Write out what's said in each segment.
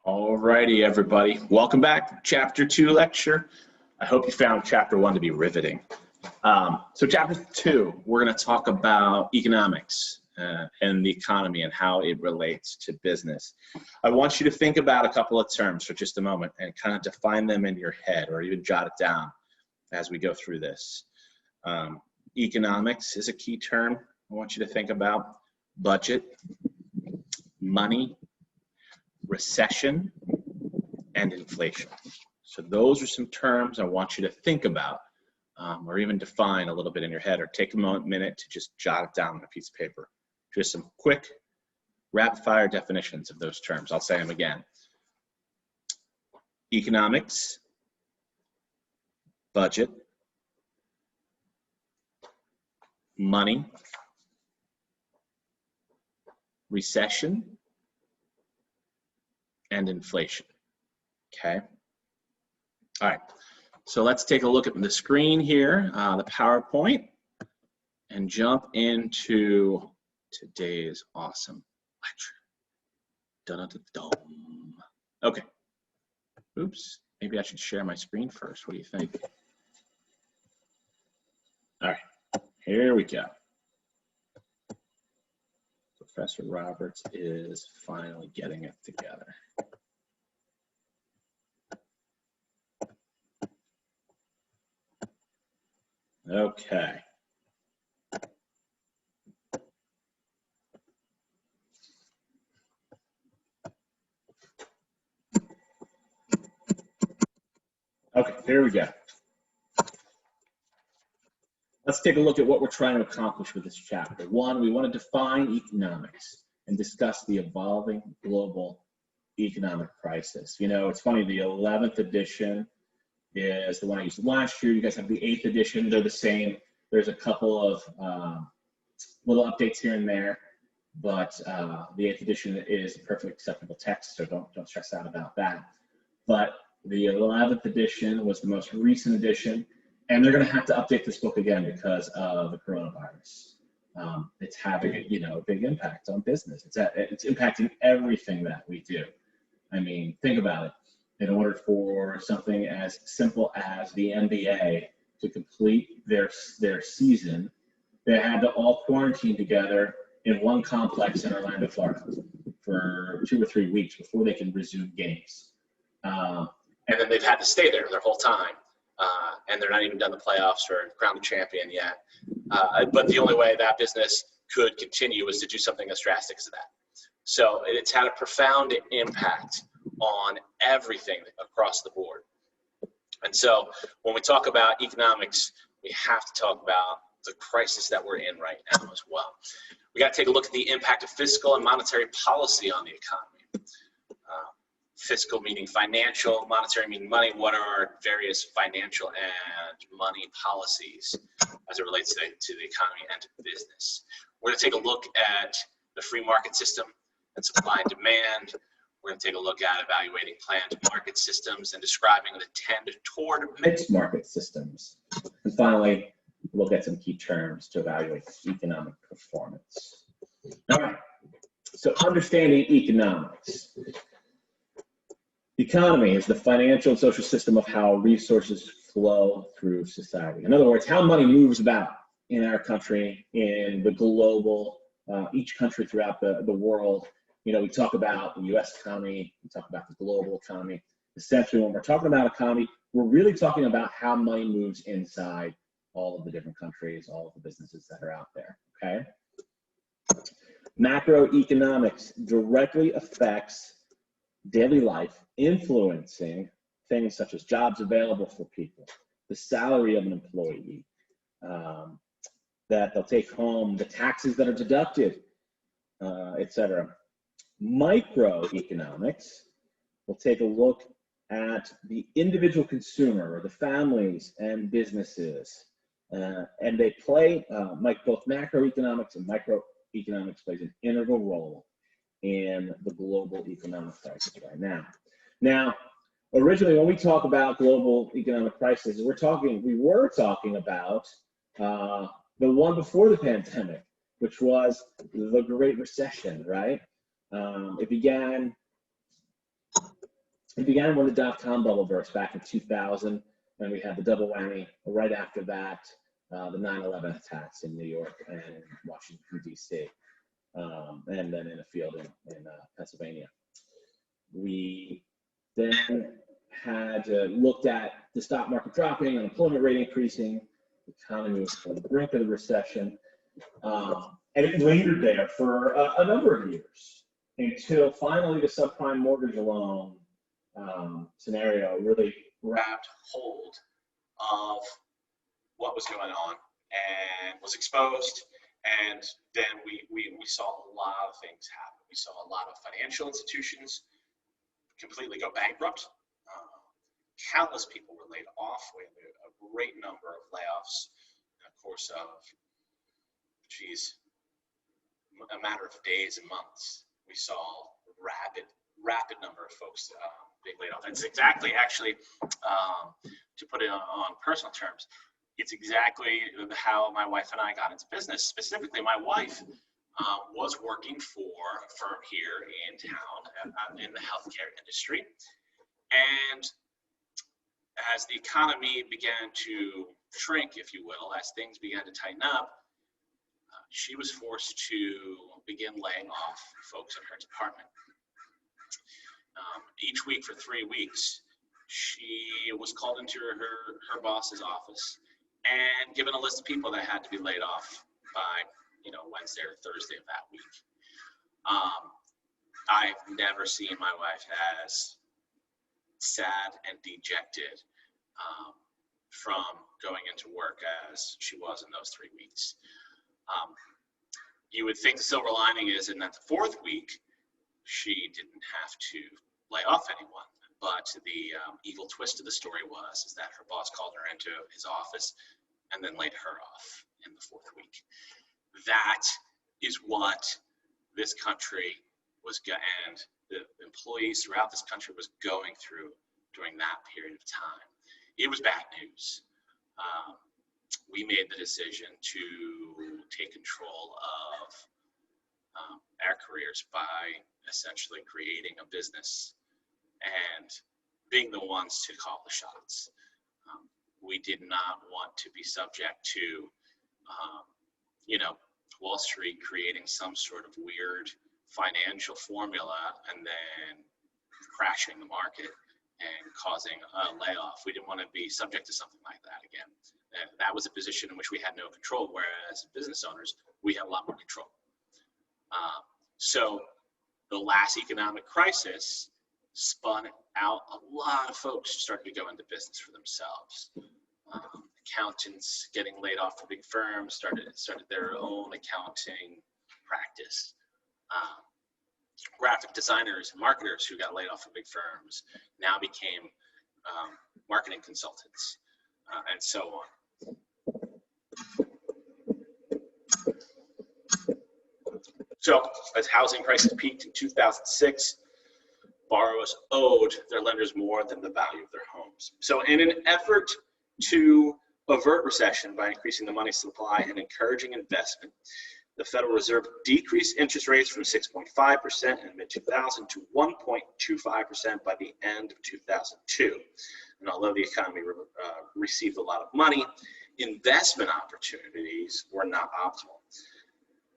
All righty, everybody. Welcome back to Chapter 2 lecture. I hope you found Chapter 1 to be riveting. So Chapter 2, we're going to talk about economics and the economy and how it relates to business. I want you to think about a couple of terms for just a moment and kind of define them in your head or even jot it down as we go through this. Economics is a key term I want you to think about. Budget, money, recession, and inflation. So those are some terms I want you to think about or even define a little bit in your head, or take a minute to just jot it down on a piece of paper. Just some quick rapid fire definitions of those terms. I'll say them again. Economics, budget, money, recession, and inflation. Okay. All right. So let's take a look at the screen here, the PowerPoint, and jump into today's awesome lecture. Dun-dun-dun-dun. Okay. Oops. Maybe I should share my screen first. What do you think? All right. Here we go. Professor Roberts is finally getting it together. Okay. Okay, here we go. Let's take a look at what we're trying to accomplish with this chapter. One, we want to define economics and discuss the evolving global economic crisis. You know, it's funny, the 11th edition is the one I used last year. You guys have the 8th edition. They're the same. There's a couple of little updates here and there, but the 8th edition is a perfectly acceptable text, so don't stress out about that. But the 11th edition was the most recent edition, and they're going to have to update this book again because of the coronavirus. It's having a big impact on business. It's impacting everything that we do. I mean, think about it. In order for something as simple as the NBA to complete their season, they had to all quarantine together in one complex in Orlando, Florida for 2 or 3 weeks before they can resume games. And then they've had to stay there their whole time. And they're not even done the playoffs or crowned a champion yet. But the only way that business could continue was to do something as drastic as that. So it's had a profound impact on everything across the board. And so when we talk about economics, we have to talk about the crisis that we're in right now as well. We got to take a look at the impact of fiscal and monetary policy on the economy. Fiscal meaning financial, monetary meaning money. What are our various financial and money policies as it relates to the economy and to business? We're going to take a look at the free market system and supply and demand. We're going to take a look at evaluating planned market systems and describing the trend toward mixed market systems. And finally, we'll get some key terms to evaluate economic performance. All right, so understanding economics. The economy is the financial and social system of how resources flow through society. In other words, how money moves about in our country, in the global, each country throughout the world. You know, we talk about the U.S. economy, we talk about the global economy. Essentially, when we're talking about economy, we're really talking about how money moves inside all of the different countries, all of the businesses that are out there, okay? Macroeconomics directly affects daily life, influencing things such as jobs available for people, the salary of an employee, that they'll take home, the taxes that are deducted, etc. Microeconomics will take a look at the individual consumer or the families and businesses, and they play, both macroeconomics and microeconomics plays an integral role in the global economic crisis right now. Now, originally when we talk about global economic crisis, we were talking about the one before the pandemic, which was the Great Recession, right? It began It began when the dot-com bubble burst back in 2000, and we had the double whammy right after that, the 9/11 attacks in New York and Washington, D.C., and then in a field in Pennsylvania. We then had looked at the stock market dropping, unemployment rate increasing, the economy was on the brink of the recession, and it lingered there for a number of years until finally the subprime mortgage loan scenario really grabbed hold of what was going on and was exposed. And then we saw a lot of things happen. We saw a lot of financial institutions completely go bankrupt. Countless people were laid off. We had a great number of layoffs in the course of, a matter of days and months. We saw rapid number of folks being laid off. It's exactly, actually, to put it on personal terms, it's exactly how my wife and I got into business. Specifically, my wife was working for a firm here in town in the healthcare industry. And as the economy began to shrink, if you will, as things began to tighten up, she was forced to begin laying off folks in her department. Each week for 3 weeks, she was called into her boss's office and given a list of people that had to be laid off by, Wednesday or Thursday of that week. I've never seen my wife as sad and dejected from going into work as she was in those 3 weeks. You would think the silver lining is in that the 4th week, she didn't have to lay off anyone. But the evil twist of the story is that her boss called her into his office and then laid her off in the 4th week. That is what this country and the employees throughout this country was going through during that period of time. It was bad news. We made the decision to take control of our careers by essentially creating a business and being the ones to call the shots. We did not want to be subject to, Wall Street creating some sort of weird financial formula and then crashing the market and causing a layoff. We didn't want to be subject to something like that again. And that was a position in which we had no control, whereas business owners, we have a lot more control. So the last economic crisis spun out a lot of folks who started to go into business for themselves. Accountants getting laid off from big firms started their own accounting practice. Graphic designers and marketers who got laid off from big firms now became marketing consultants, and so on. So as housing prices peaked in 2006, borrowers owed their lenders more than the value of their homes. So in an effort to avert recession by increasing the money supply and encouraging investment, the Federal Reserve decreased interest rates from 6.5% in mid-2000 to 1.25% by the end of 2002. And although the economy received a lot of money, investment opportunities were not optimal.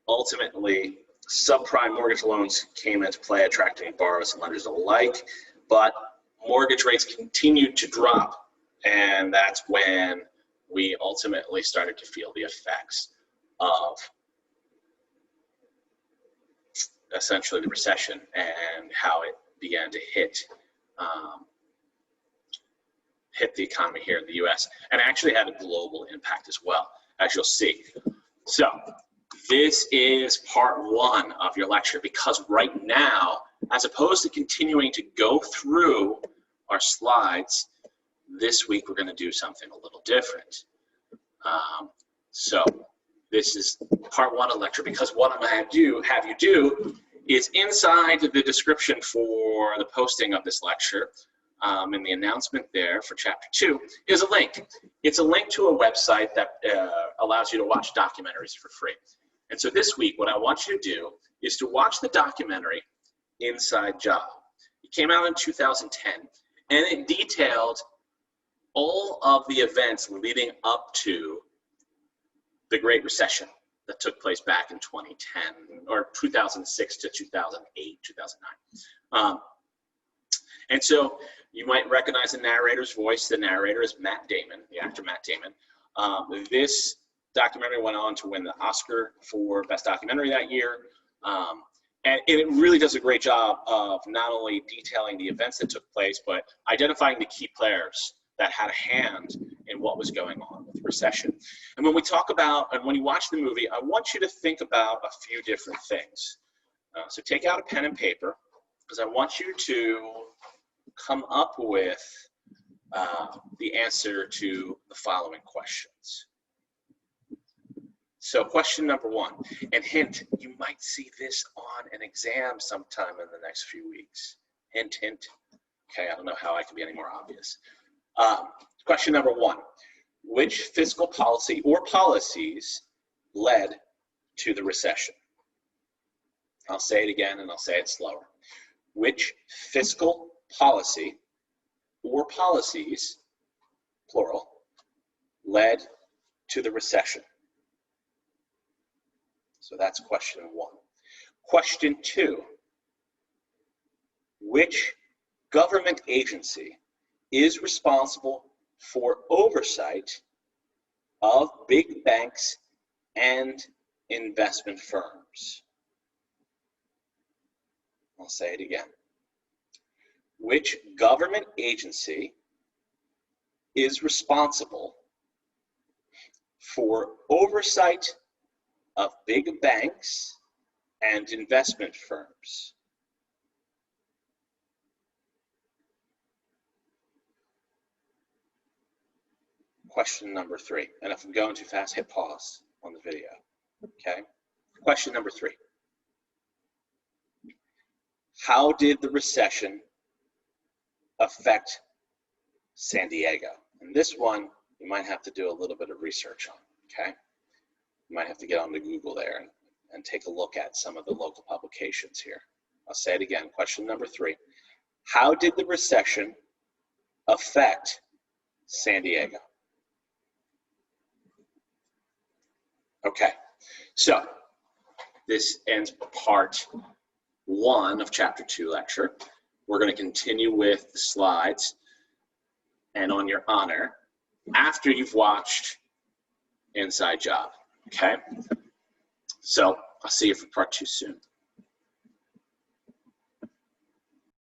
Ultimately, subprime mortgage loans came into play, attracting borrowers and lenders alike, but mortgage rates continued to drop, and that's when we ultimately started to feel the effects of essentially the recession and how it began to hit the economy here in the US, and actually had a global impact as well, as you'll see. So this is part 1 of your lecture, because right now, as opposed to continuing to go through our slides, this week we're going to do something a little different. So this is part 1 of the lecture, because what I'm going to have you do is inside the description for the posting of this lecture, in the announcement there for chapter 2, is a link. It's a link to a website that allows you to watch documentaries for free. And so this week, what I want you to do is to watch the documentary Inside Job. It came out in 2010, and it detailed all of the events leading up to the Great Recession that took place back in 2010, or 2006 to 2008, 2009. And so you might recognize the narrator's voice. The narrator is Matt Damon, the actor Matt Damon. This documentary went on to win the Oscar for Best Documentary that year. And it really does a great job of not only detailing the events that took place, but identifying the key players that had a hand in what was going on with the recession. And when we talk about, and when you watch the movie, I want you to think about a few different things. So take out a pen and paper, because I want you to come up with the answer to the following questions. So question number one, and hint, you might see this on an exam sometime in the next few weeks. Hint, hint. Okay, I don't know how I can be any more obvious. Question number one, which fiscal policy or policies led to the recession? I'll say it again and I'll say it slower. Which fiscal policy or policies, plural, led to the recession? So that's question one. Question two, which government agency is responsible for oversight of big banks and investment firms? I'll say it again. Which government agency is responsible for oversight of big banks and investment firms? Question number three, and if I'm going too fast, hit pause on the video, okay? Question number three. How did the recession affect San Diego? And this one, you might have to do a little bit of research on, okay? You might have to get onto Google there and take a look at some of the local publications here. I'll say it again, question number three. How did the recession affect San Diego? Okay, so this ends part one of chapter 2 lecture. We're going to continue with the slides and on your honor after you've watched Inside Job, okay? So I'll see you for part 2 soon.